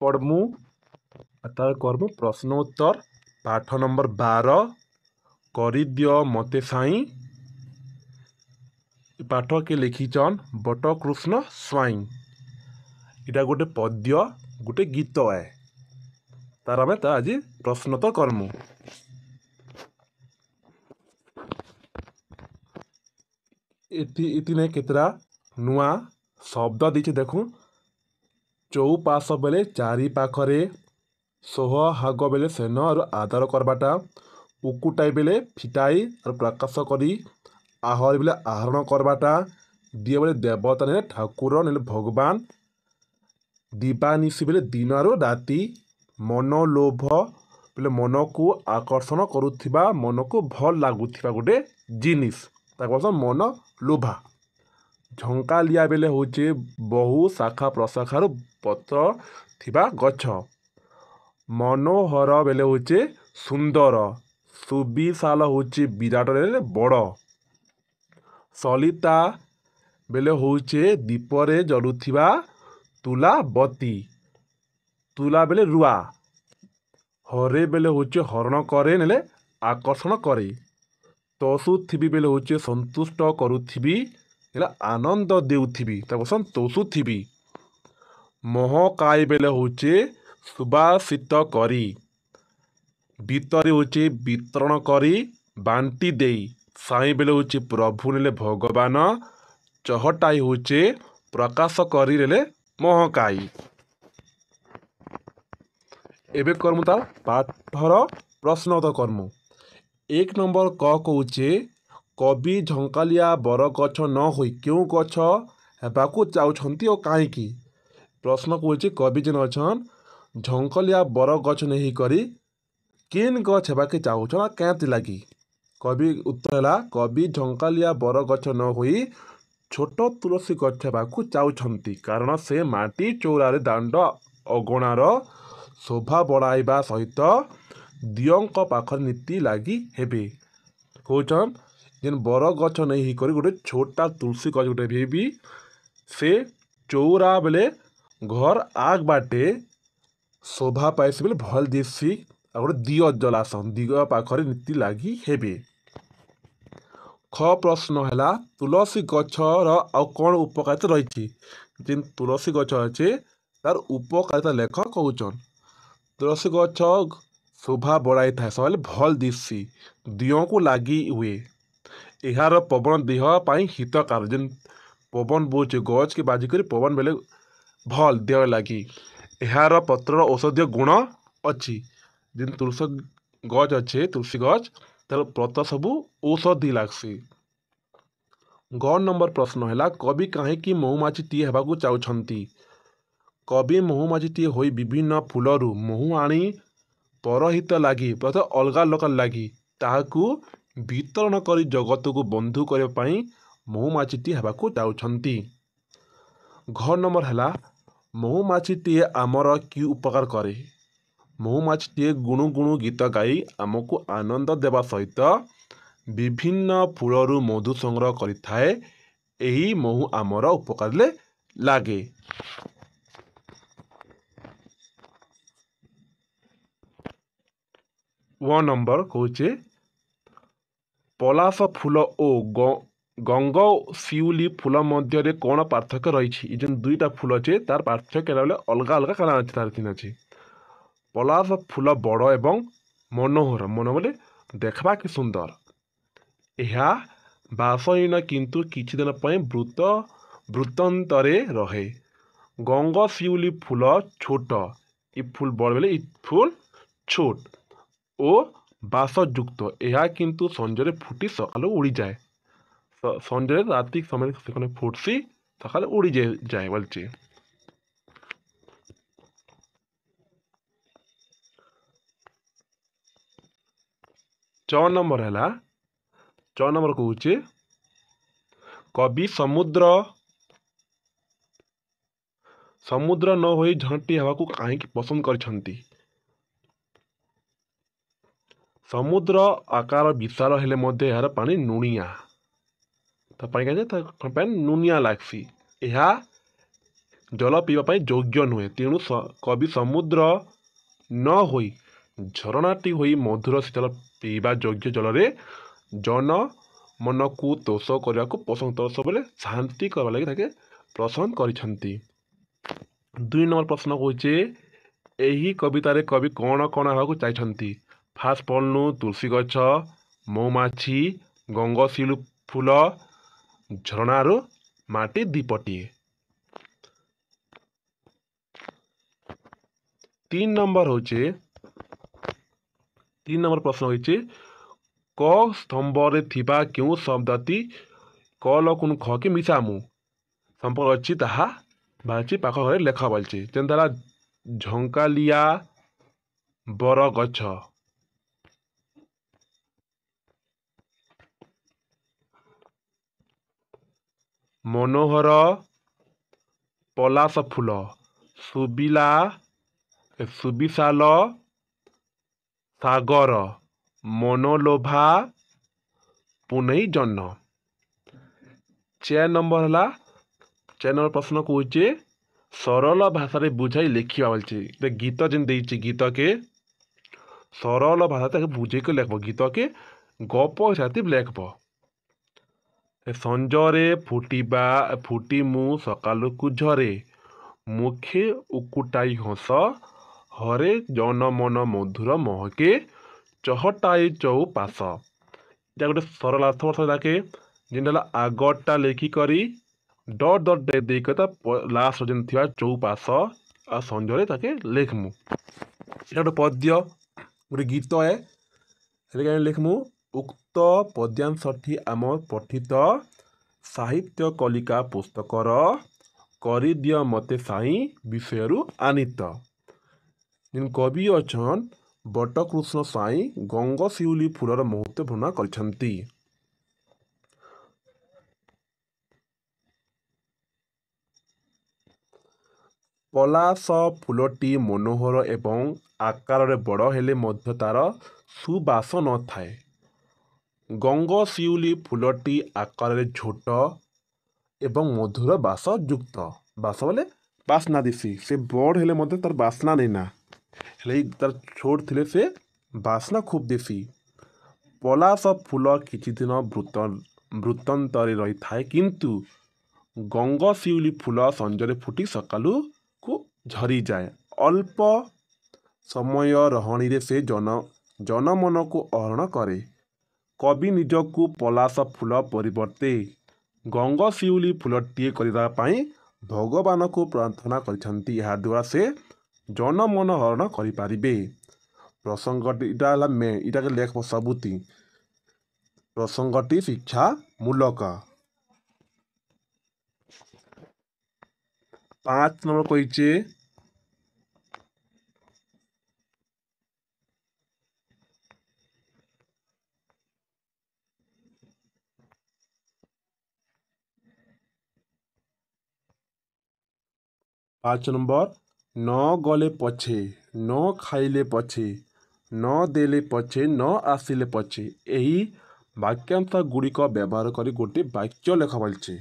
पढ़मु तार करमु प्रश्न उत्तर पाठ नंबर 12 करिदियो मते साई। पाठ के लिखिचन बटकृष्ण स्वाई। इटा गोटे पद्य गोटे गीत है तार आम आज प्रश्न तो करमु। इतने केतरा नुआ शब्द दीचे देखूँ। चौपाश बेले चारि पाखरे सोह हाग बेले सेन और आदर करवाटा उकुटाई बेले फिटाई और प्रकाश करी आहरी बेले आहरण करवाटा दिए बेले देवता ने ठाकुर ने भगवान दिवानिशी बेले दिन और राति मनोलोभ बेले मन को आकर्षण करुथिबा मन को भल लागुथिबा गोटे जिनिस मन लोभा। झंकालिया बेले होचे बहु शाखा प्रशाखार पत्र थिबा गछ। मनोहर बेले होचे सुंदर सुविशाल होचे विराट बड़। सलिता बेले होचे दीपरे जलुथिबा तुला बती तुला बेले रुआ। हरे बेले होचे हरण करे नेले आकर्षण करे। तसु थिबी बेले होचे संतुष्ट करुथिबी आनंद देउथिबी तसु थिबी। महकाई बेले होचे सुबासित करी। बीतरे होचे वितरण करी बांटी देई। साई बेले होचे प्रभु नेले भगवान। चहटाई होचे प्रकाश करी नेले महकाई। एबे करमु तार पाठर प्रश्न तो करमु। 1 नंबर क कौचे कवि झंकालिया बर गछ न होई क्यों गछ हेबाकू चाउछंती और काईकी। प्रश्न कौचे कवि जेन अछन झंकालिया बर गछ नहीं करी किन गछ हेबाके चाउछन कैंति लागी। कवि उत्तर है कवि झंकालिया बर गछ न होई छोट तुलसी गछ हेबाकू चाउछंती कारण से माटी चौरारे दांड अगणार शोभा बढ़ाइबा सहित दियंक पाखर नीति लागी हेबे। कौन जेन बर गछ नहीं करी गोटे छोटा तुलसी गछ गोटे भी से चौरा बेले घर आग बाटे शोभा पाइसी बेले भल दिसी गोटे दिय जलासन दिय पाखरे नीति लागी हेबे। ख प्रश्न है तुलसी गछर आउ कौन उपकारिता रही। जेन तुलसी गछ अच्छे तार उपकारिता लेख कहउचन। तुलसी गछ शोभा बढ़ाई था सब भल दिसी दियों को लगी हुए। यार पवन देह पाई हितकार जेन पवन बोचे गच के बाजिक पवन बेले भल देह लगी। यार पत्र औषधीय गुण अच्छी जेन तुलसी गच अच्छे तुलसी गच तार पत्र सबू औषधि लागसी। ग नंबर प्रश्न है कवि कहीं महुमाछीटीए हेबाकू चाउछंती। कवि महुमाछीटीए होई विभिन्न फूलरू महु आनी परहित लगी प्रथम अलगा लोक लगी ताहाकू वितरण करी जगत को बंधु करने पाई महुमाछीटी हेबाकू चाउछंती। घ नंबर है महुमाछीटीए आमर कि उपकार करे। महुमाछीटीए गुणु गुणु गीत गाई आमको आनंद देवा सहित विभिन्न फूलरू मधु संग्रह करिथाए एही महु आमर उपकार लागे। व नंबर कौचे पलाश फूल और गंग शिउली फूल मध्य कौन पार्थक्य रही। जो दुईटा फूल अच्छे तार पार्थक्य अलग अलग कारण अच्छे तार तीन अच्छे। पलाश फूल बड़ एवं मनोहर मन बोले देखा कि सुंदर। यह बासहीन किंतु किछि दिन वृत्तंतरे रहे। गंग शिउली फूल छोट इ फूल बड़ बेले इ फूल छोट ओ बासयुक्त यह किंतु संजय फुटी सकाल उड़ी जाए। संजय राति समय से फुटसी सकाल उड़ी जाए बोलचे। च नंबर है कौचे कवि समुद्र न होई झंटी हेबाकू कहीं पसंद करछंती। समुद्र आकार विशाल हेले मध्य यार पानी नुनिया नुनिया लागसी। यह ଜଳ ପିଇବା ପାଇଁ ଯୋଗ୍ୟ ନୁହେଁ। ତେଣୁ କବି ସମୁଦ୍ର ନ ହୋଇ ଝରଣାଟି ହୋଇ ମଧୁର ଶୀତଳ ପିଇବା ଯୋଗ୍ୟ ଜଳରେ ଜନ ମନକୁ ତୋଷ କରିବାକୁ ପସନ୍ଦ ସବୁବେଳେ ଶାନ୍ତି କରିବା ଲାଗି ତାକେ ପସନ୍ଦ କରିଛନ୍ତି। 2 ନମ୍ବର ପ୍ରଶ୍ନ କହୁଛେ ଏହି କବିତାରେ କବି କ'ଣ କ'ଣ ହେବାକୁ ଚାହିଁଛନ୍ତି? ଫାର୍ଷ୍ଟ ପଢ଼ନୁ ତୁଳସୀ ଗଛ, ମହୁମାଛି, ଗଙ୍ଗଶିଉଳି ଫୁଲ, ଝରଣାରୁ ମାଟି ଦୀପଟିଏ। 3 ନମ୍ବର ହଉଛି 3 ନମ୍ବର ପ୍ରଶ୍ନ ହେଉଛି କ ସ୍ତମ୍ଭରେ ଥିବା କେଉଁ ଶବ୍ଦଟି କ ଲକୁଣୁ ଖକେ ମିଶାମୁ ସମ୍ପର୍କ ଅଛି ତାହା ବାଛି ପାଖ ଘରେ ଲେଖା ବୋଲଛି। ଯେନ୍ତା ହେଲା ଝଙ୍କାଲିଆ ବରଗଛ, ମନୋହର ପଲାଶ ଫୁଲ, ସୁବିଶାଲ ସାଗର, ମନଲୋଭା ପୁନେଇ ଜହ୍ନ। 4 ନମ୍ବର ହେଲା 4 ନମ୍ବର ପ୍ରଶ୍ନ କହୁଛେ ସରଳ ଭାଷାରେ ବୁଝାଇ ଲେଖିବା ବୋଲଛି। ଗୀତ ଯେନ୍ ଦେଇଛି ଗୀତକେ ସରଳ ଭାଷା ତାକେ ବୁଝେଇକି ଲେଖବ, ଗୀତକେ ଗପ ହିସାବରେ ଲେଖବ। ସଞ୍ଜରେ ଫୁଟି ମୁଁ ସକାଳକୁ ଝରେ, ମୁଖେ ଉକୁଟାଇ ହସ, ହରେ ଜନମନ ମଧୁର ମହକେ, ଚହଟାଇ ଚଉପାଶ। ଏଇଟା ଗୋଟେ ସରଳ ଅର୍ଥ ତାକେ ଯେନ୍ ହେଲା ଆଗଟା ଲେଖିକରି ଡଟ୍ ଡଟ୍ ଦେଇକି ତା ଲାଷ୍ଟ ଯେନ୍ ଥିବା ଚଉପାଶ ଆଉ ସଞ୍ଜରେ ତାକେ ଲେଖମୁ। ଏଇଟା ଗୋଟେ ପଦ୍ୟ, ଗୋଟେ ଗୀତ ଏ ଲେଖମୁ। ଉକ୍ତ ପଦ୍ୟାଂଶଟି ଆମ ପଠିତ ସାହିତ୍ୟ କଲିକା ପୁସ୍ତକର କରିଦିଅ ମତେ ସାଇଁ ବିଷୟରୁ ଆନିତ। ଯେନ୍ କବି ଅଛନ୍ ବଟକୃଷ୍ଣ ସାଇଁ ଗଙ୍ଗଶିଉଳି ଫୁଲର ମହତ୍ତ୍ୱ ବର୍ଣ୍ଣନା କରିଛନ୍ତି। ପଲାଶ ଫୁଲଟି ମନୋହର ଏବଂ ଆକାରରେ ବଡ଼ ହେଲେ ମଧ୍ୟ ତାର ସୁବାସ ନଥାଏ। ଗଙ୍ଗଶିଉଳି ଫୁଲଟି ଆକାରରେ ଝୋଟ ଏବଂ ମଧୁର ବାସ ଯୁକ୍ତ। ବାସ ବୋଲେ ବାସ୍ନା ଦିସି, ସେ ବଡ଼ ହେଲେ ମଧ୍ୟ ତାର ବାସ୍ନା ନେଇନା, ହେଲେ ତାର ଛୋଟ ଥିଲେ ସେ ବାସ୍ନା ଖୁବ୍ ଦେସି। ପଲାଶ ଫୁଲ କିଛି ଦିନ ବୃତ୍ତାନ୍ତରେ ରହିଥାଏ, କିନ୍ତୁ ଗଙ୍ଗଶିଉଳି ଫୁଲ ସଞ୍ଜରେ ଫୁଟି ସକାଳକୁ ଝରିଯାଏ। ଅଳ୍ପ ସମୟ ରହଣୀରେ ସେ ଜନମନକୁ ହରଣ କରେ। କବି ନିଜକୁ ପଲାଶ ଫୁଲ ପରିବର୍ତ୍ତେ ଗଙ୍ଗଶିଉଳି ଫୁଲଟିଏ କରିବା ପାଇଁ ଭଗବାନଙ୍କୁ ପ୍ରାର୍ଥନା କରିଛନ୍ତି। ଏହାଦ୍ୱାରା ସେ ଜନମନ ହରଣ କରିପାରିବେ। ପ୍ରସଙ୍ଗଟି ଏଇଟା ହେଲା ଏଇଟାକେ ଲେଖ ସବୁତି। ପ୍ରସଙ୍ଗଟି ଶିକ୍ଷା ମୂଳକ। 5 ନମ୍ବର କହିଛେ 5 ନମ୍ବର ନ ଗଲେ ପଛେ, ନ ଖାଇଲେ ପଛେ, ନ ଦେଲେ ପଛେ, ନ ଆସିଲେ ପଛେ। ଏହି ବାକ୍ୟାଂଶ ଗୁଡ଼ିକ ବ୍ୟବହାର କରି ଗୋଟେ ବାକ୍ୟ ଲେଖା ବୋଲଛି।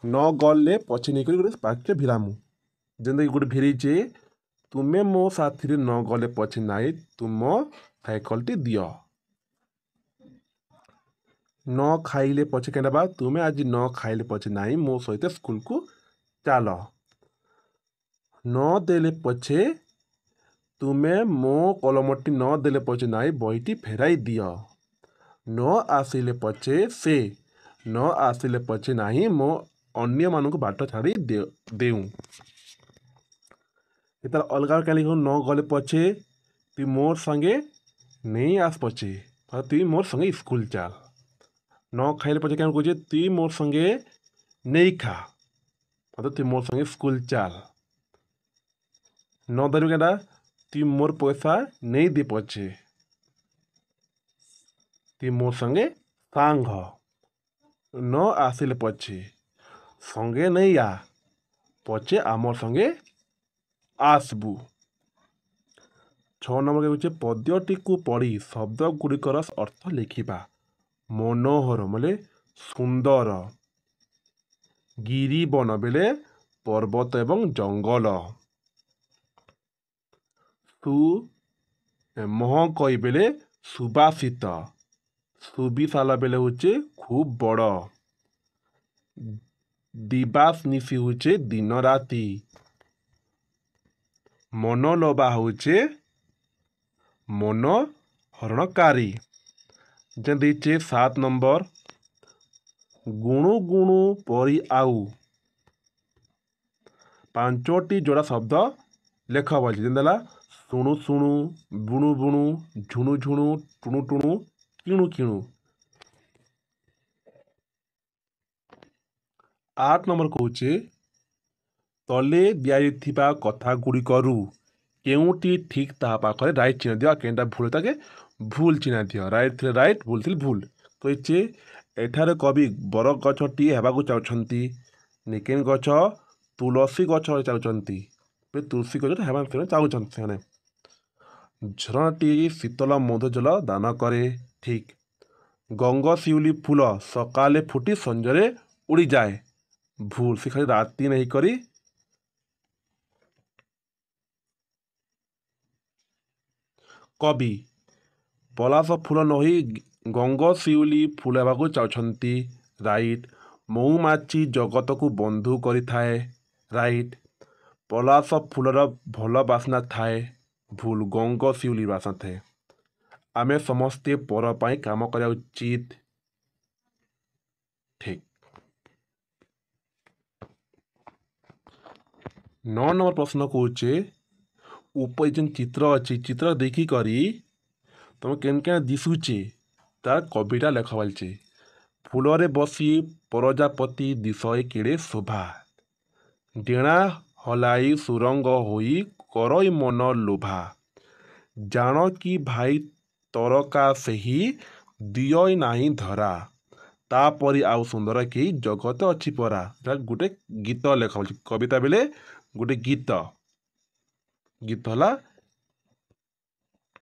ନ ଗଲେ ପଛେ ନେଇକରି ଗୋଟେ ବାକ୍ୟ ଭିରାମୁ। ଯେମିତିକି ଗୋଟେ ଭିରେଇଛେ ତୁମେ ମୋ ସାଥିରେ ନ ଗଲେ ପଛେ ନାହିଁ, ତୁମ ସାଇକେଲଟି ଦିଅ। ନ ଖାଇଲେ ପଛେ କେନ୍ ବା ତୁମେ ଆଜି ନ ଖାଇଲେ ପଛେ ନାହିଁ, ମୋ ସହିତ ସ୍କୁଲକୁ ଚାଲ। ନ ଦେଲେ ପଛେ ତୁମେ ମୋ କଲମଟି ନ ଦେଲେ ପଛେ ନାହିଁ, ବହିଟି ଫେରାଇ ଦିଅ। ନ ଆସିଲେ ପଛେ ସେ, ନ ଆସିଲେ ପଛେ ନାହିଁ, ମୋ ଅନ୍ୟମାନଙ୍କୁ ବାଟ ଛାଡ଼ି ଦେଉଁ। ତାର ଅଲଗା କାଲି ନ ଗଲେ ପଛେ ତୁଇ ମୋର୍ ସାଙ୍ଗେ ନେଇ ଆସ ପଛେ, ତୁଇ ମୋର୍ ସାଙ୍ଗେ ସ୍କୁଲ ଚାଲ। ନ ଖାଇଲେ ପଛେ କେন କହୁଛେ ତୁଇ ମୋର୍ ସାଙ୍ଗେ ନେଇ ଖା, ତୁଇ ମୋର୍ ସାଙ୍ଗେ ସ୍କୁଲ ଚାଲ। ନ ଦେଲୁ କେଟା ତୁଇ ମୋର୍ ପଇସା ନେଇ ଦେ ପଛେ, ତୁଇ ମୋର୍ ସାଙ୍ଗେ ସାଙ୍ଗ। ନ ଆସିଲେ ପଛେ ସଙ୍ଗେ ନେଇ ଆ, ପଛେ ଆମର୍ ସଙ୍ଗେ ଆସବୁ। 6 ନମ୍ବର ହେଉଛି ପଦ୍ୟଟିକୁ ପଢ଼ି ଶବ୍ଦ ଗୁଡ଼ିକର ଅର୍ଥ ଲେଖିବା। ମନୋହର ବୋଲେ ସୁନ୍ଦର, ଗିରିବନ ବେଲେ पर्वत एवं जंगल। सु मह कई बेले सुबासित सुबिशाल बेले होचे खूब बड़। दिबास निशी होचे दिन राति। मनलोभा होचे मन हरणकारी। जे देचे 7 नंबर गुणु गुणु परी आउ 5टी जोड़ा शब्द लेख बोली जेला शुणु शुणु बुणु बुणु झुणु झुणु टुणु टुणु किणु किणु। 8 नंबर कौचे तले दिया कथा गुड़िकरू केउटी ठीक ता पाखरे राइट चिन्ह दिया केनटा भूल ताके भूल चिन्ह दिया राइट थे राइट भूल थे भूल। तो ये एठारे कवि बर गछटी हेबाकू चाहछंती निकेन गछ तुलसी गछ चाहछंती तुलसी गछ हेबा चाहछंती सेने। झरणाटी शीतल मधु जल दान करे ठीक। गंग शिउली फूल सकाले फुटी संजरे उड़ी जाए भूल से खाली राति नहीं करी। कवि पलाश फूल नही गंग शिउली फूल हेबाकू चाहछंती राइट। मऊमाछी जगत को बंधु करिथाए राइट। पलाश फूलर भल बास्ना थाए भूल गंग शिउली बास्ना थाए। आमे समस्ते पर पाई काम करा उचित ठीक। 9 नंबर प्रश्न कौचे ऊपर जेन चित्र अच्छी चित्र देखी करी तुम केन केन दिशुचे तार कविता लेख बोलचे। फूलरे बसी प्रजापति दिशय केड़े शोभा डेणा हलाई सुरंग होई करई मन लोभा जान कि भाई तरका सेही दिय नाही धरा तापरी आउ सुंदर के जगत अच्छी परा। गोटे गीत लेख बोलचे कविता बेले गोटे गीत गीत हला